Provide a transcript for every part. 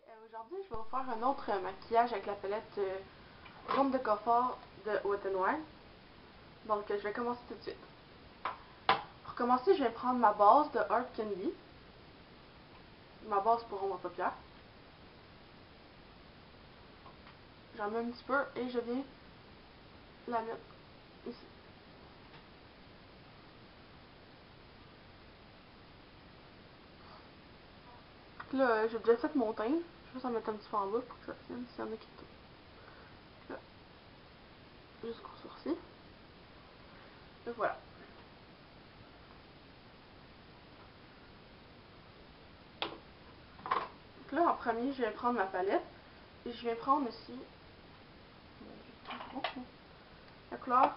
Aujourd'hui, je vais vous faire un autre maquillage avec la palette Jaune de Coffard de Wet n Wild. Donc, je vais commencer tout de suite. Pour commencer, je vais prendre ma base de Hard Candy. Ma base pour ombre à paupières. J'en mets un petit peu et je viens la mettre ici. Là, j'ai déjà fait mon teint. Je vais juste en mettre un petit peu en bas pour que ça tienne s'il y en a qui tombent. Là, jusqu'au sourcil. Et voilà. Donc là, en premier, je vais prendre ma palette et je vais prendre aussi la couleur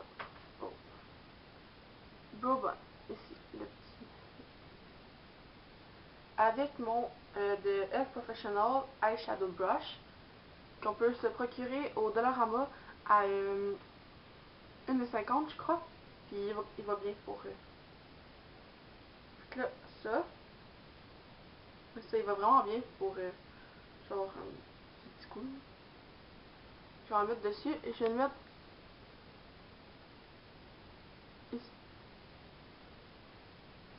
Bourbon, ici, le petit. Avec mon de Elf Professional Eyeshadow Brush, qu'on peut se procurer au Dollarama à 1,50 je crois. Puis il va bien pour là, ça, il va vraiment bien pour genre un petit coup. Je vais en mettre dessus et je vais le mettre ici,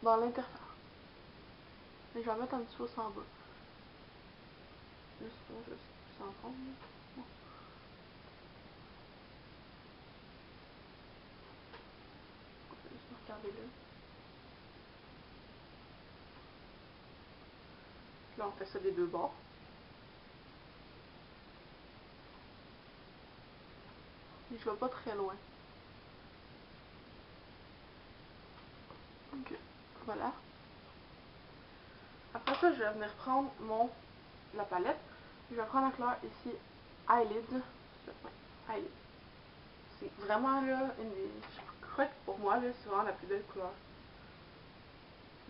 dans l'intérieur. Et je vais en mettre un petit peu en bas. Juste sans prendre. Bon. Je vais juste me regarder là. Là, on fait ça des deux bords. Et je vais pas très loin. Ok, voilà. Après ça, je vais venir prendre la palette. Je vais prendre la couleur ici, Eyelid. Ouais, Eyelid. C'est vraiment là, je crois que pour moi, là, c'est vraiment la plus belle couleur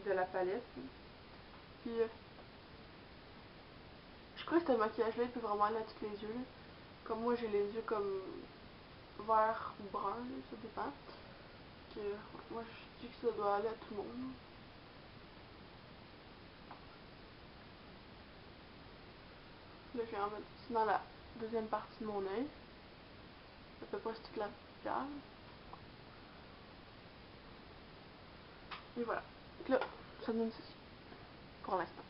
de la palette. Puis, je crois que ce maquillage-là, il peut vraiment aller à tous les yeux. Comme moi, j'ai les yeux comme vert ou brun, ça dépend. Que, moi, je dis que ça doit aller à tout le monde. Là, je vais en mettre aussi dans la deuxième partie de mon œil. À peu près toute la paupière. Et voilà. Donc là, ça donne ceci. Pour l'instant.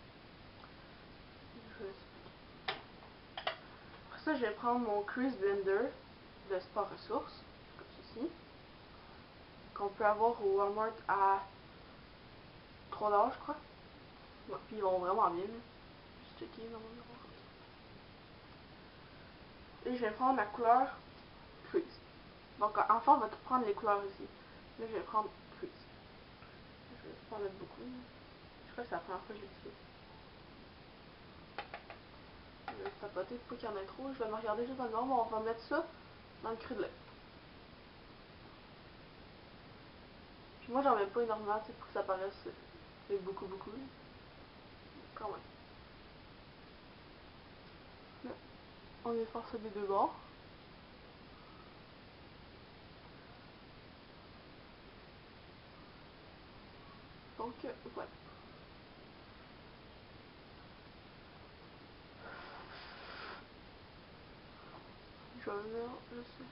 Après ça, je vais prendre mon Crease Blender de Sport Ressources, comme ceci. Qu'on peut avoir au Walmart à 3 $, je crois. Ouais, puis ils vont vraiment bien. Juste checker dans mon miroir. Et je vais prendre la couleur Crease. Donc en fait, on va tout prendre les couleurs ici. Là, je vais prendre Crease. Je vais pas en mettre beaucoup. Je crois que c'est la première fois que je l'utilise. Je vais tapoter pour qu'il y en ait trop. Je vais me regarder juste dans le noir, mais on va mettre ça dans le creux de l'œil. Puis moi, j'en mets pas énormément, pour que ça paraisse beaucoup. Quand même. Là, on vient faire ça des deux bords. Donc, voilà. Je vais venir juste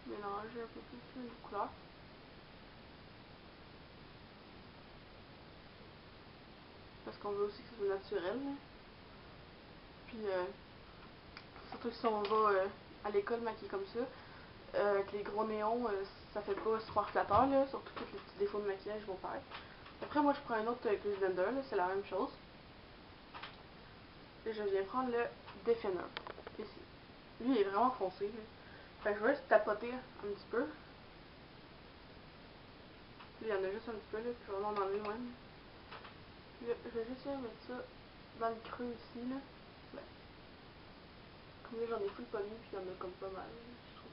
mélanger un peu plus les couleurs. Parce qu'on veut aussi que ce soit naturel. Puis, surtout si on va à l'école maquillé comme ça, avec les gros néons, ça fait pas super flatteur, là, surtout que les petits défauts de maquillage vont paraître. Après, moi, je prends un autre Crease Blender, c'est la même chose. Et je viens prendre le Definer, ici. Lui, il est vraiment foncé. Là. Fait que je vais juste tapoter un petit peu. Là, il y en a juste un petit peu, là, puis je vais en enlever même. Là, je vais juste mettre ça dans le creux ici, là. Ouais. Comme là, j'en ai full pas mis, puis il y en a comme pas mal. Je trouve.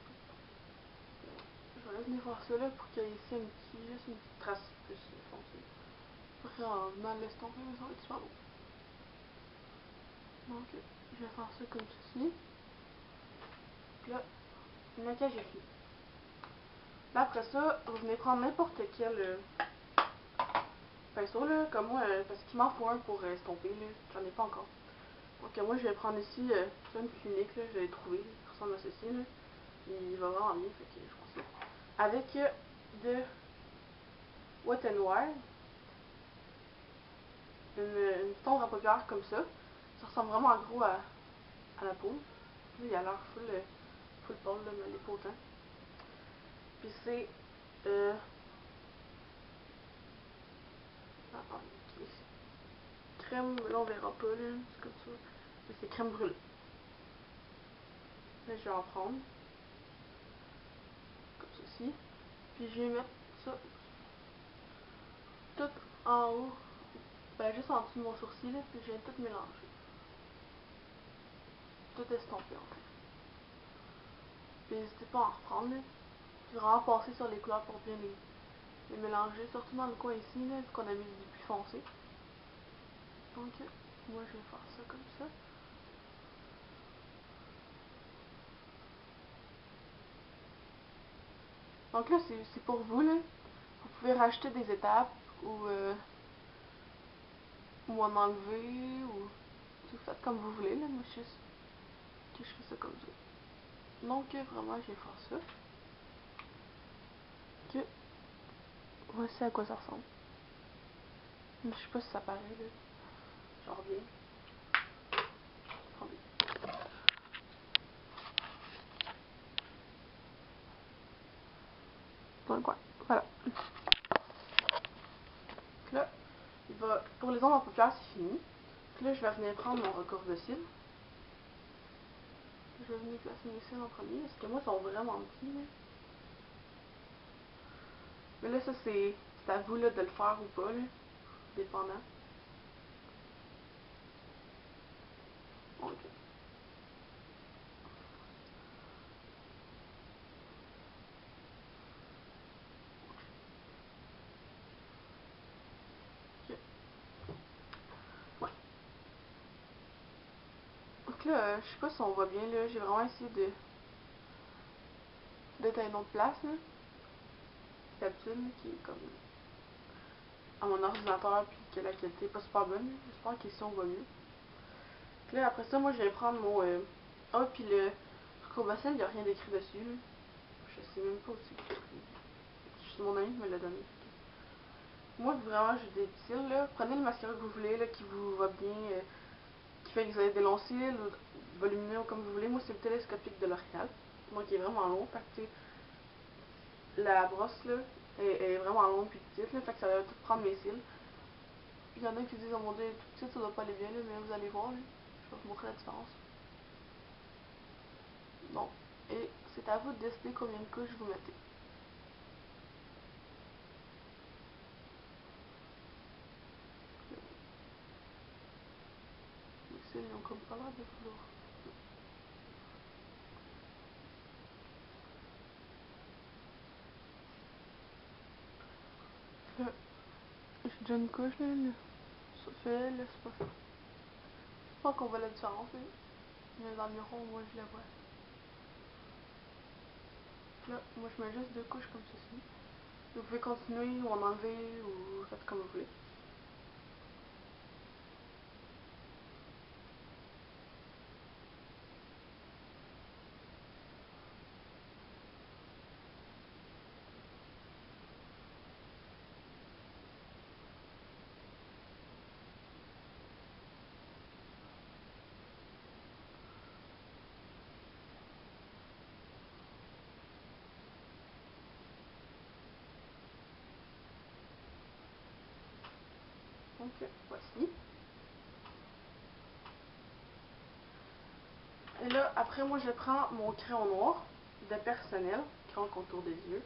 Je vais venir voir ça là pour qu'il y ait ici juste une petite trace plus foncée. Après, en mal laisse tomber, mais ça va être super beau. Donc, je vais faire ça comme ceci. Puis là, le maquillage est fini. Là, après ça, vous venez prendre n'importe quel pinceau là, comme moi, parce qu'il m'en faut un pour estomper là, j'en ai pas encore. Donc moi je vais prendre ici une clinique là, je l'ai trouvé, il ressemble à ceci là. Il va vraiment bien, fait que je prends ça. Avec de Wet n Wild, une petite ombre à paupières comme ça. Ça ressemble vraiment gros à la peau. Là, il a l'air full pâle, mais il est pas autant. Puis c'est crème, là on verra pas là, c'est comme ça. Mais c'est crème brûlée. Là je vais en prendre. Comme ceci. Puis je vais mettre ça tout en haut. Ben juste en dessous de mon sourcil là, puis je vais tout mélanger. Tout estomper en fait. Puis n'hésitez pas à en reprendre là. Puis vraiment passer sur les couleurs pour bien les mélanger, surtout dans le coin ici là, vu qu'on a mis du plus foncé. Donc moi je vais faire ça comme ça. Donc là c'est pour vous là. Vous pouvez racheter des étapes ou en enlever ou vous faites comme vous voulez là. Moi juste que je fais ça comme ça. Donc vraiment je vais faire ça. Que voici à quoi ça ressemble. Je sais pas si ça paraît là. Genre bien. Dans le coin. Voilà. Donc là, pour les ombres à paupières, c'est fini. Donc là, je vais venir prendre mon recours de cils. Je vais venir placer mes cils en premier, parce que moi, ils sont vraiment petits. Là. Mais là, ça, c'est à vous là, de le faire ou pas, là, dépendant. Ok. Ok. Ouais. Donc là, je sais pas si on voit bien, là, j'ai vraiment essayé d'être à une autre place, là. D'habitude, qui est comme à mon ordinateur, puis que la qualité est pas super bonne. J'espère qu'ici on voit mieux. Puis là, après ça, moi, je vais prendre mon... Ah, puis le Courbacel, il n'y a rien d'écrit dessus. Là. Je sais même pas où c'est écrit. C'est mon ami qui me l'a donné. Moi, vraiment, j'ai des cils, là. Prenez le mascara que vous voulez, là, qui vous va bien, qui fait que vous avez des longs cils, ou volumineux, comme vous voulez. Moi, c'est le télescopique de L'Oréal. Moi, qui est vraiment long. Fait que, la brosse, là, est vraiment longue puis petite, là. Fait que ça va tout prendre mes cils. Il y en a qui disent, oh mon dieu, tout petit, ça doit pas aller bien, là, mais vous allez voir, là. Je vais vous montrer la différence. Bon, et c'est à vous de décider combien de couches vous mettez. Les cils n'ont comme pas l'air de vouloir. Là, j'ai déjà une couche, là, ça fait, là, c'est pas fait. Je pense qu'on voit la différence, là. Mais dans le miroir, moi, je la vois. Là, moi, je mets juste 2 couches comme ceci. Vous pouvez continuer ou en enlever ou faites comme vous voulez. Donc, voici. Et là, après, moi, je prends mon crayon noir de personnel, crayon contour des yeux,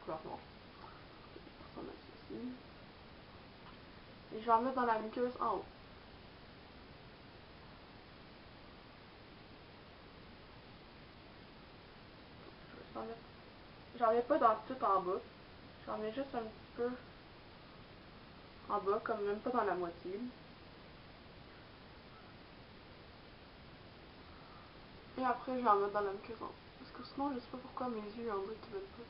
couleur noire. Ça va mettre ceci. Et je vais en mettre dans la muqueuse en haut. J'en mets pas dans tout en bas. J'en mets juste un petit peu en bas, comme même pas dans la moitié. Et après, je vais en mettre dans la muqueuse en haut. Parce que sinon, je sais pas pourquoi mes yeux, on dirait qu'ils veulent pas.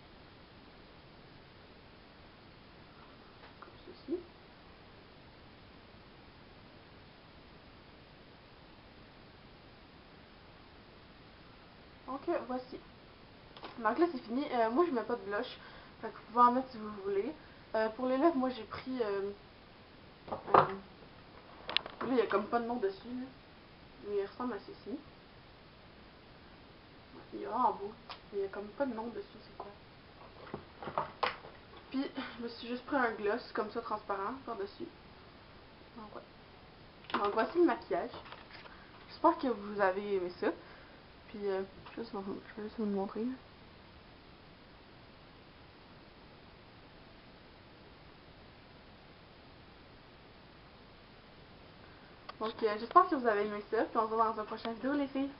Comme ceci. Donc voici. Donc là c'est fini. Moi je mets pas de blush. Fait que vous pouvez en mettre si vous voulez. Pour les lèvres, moi j'ai pris... là il y a comme pas de nom dessus. Là. Mais il ressemble à ceci. Il est vraiment beau. Il y a comme pas de nom dessus, c'est quoi. Puis je me suis juste pris un gloss comme ça transparent par-dessus. Donc ouais. Donc voici le maquillage. J'espère que vous avez aimé ça. Puis je vais juste vous le montrer. Donc j'espère que vous avez aimé ça. Puis on se voit dans un prochain vidéo les filles.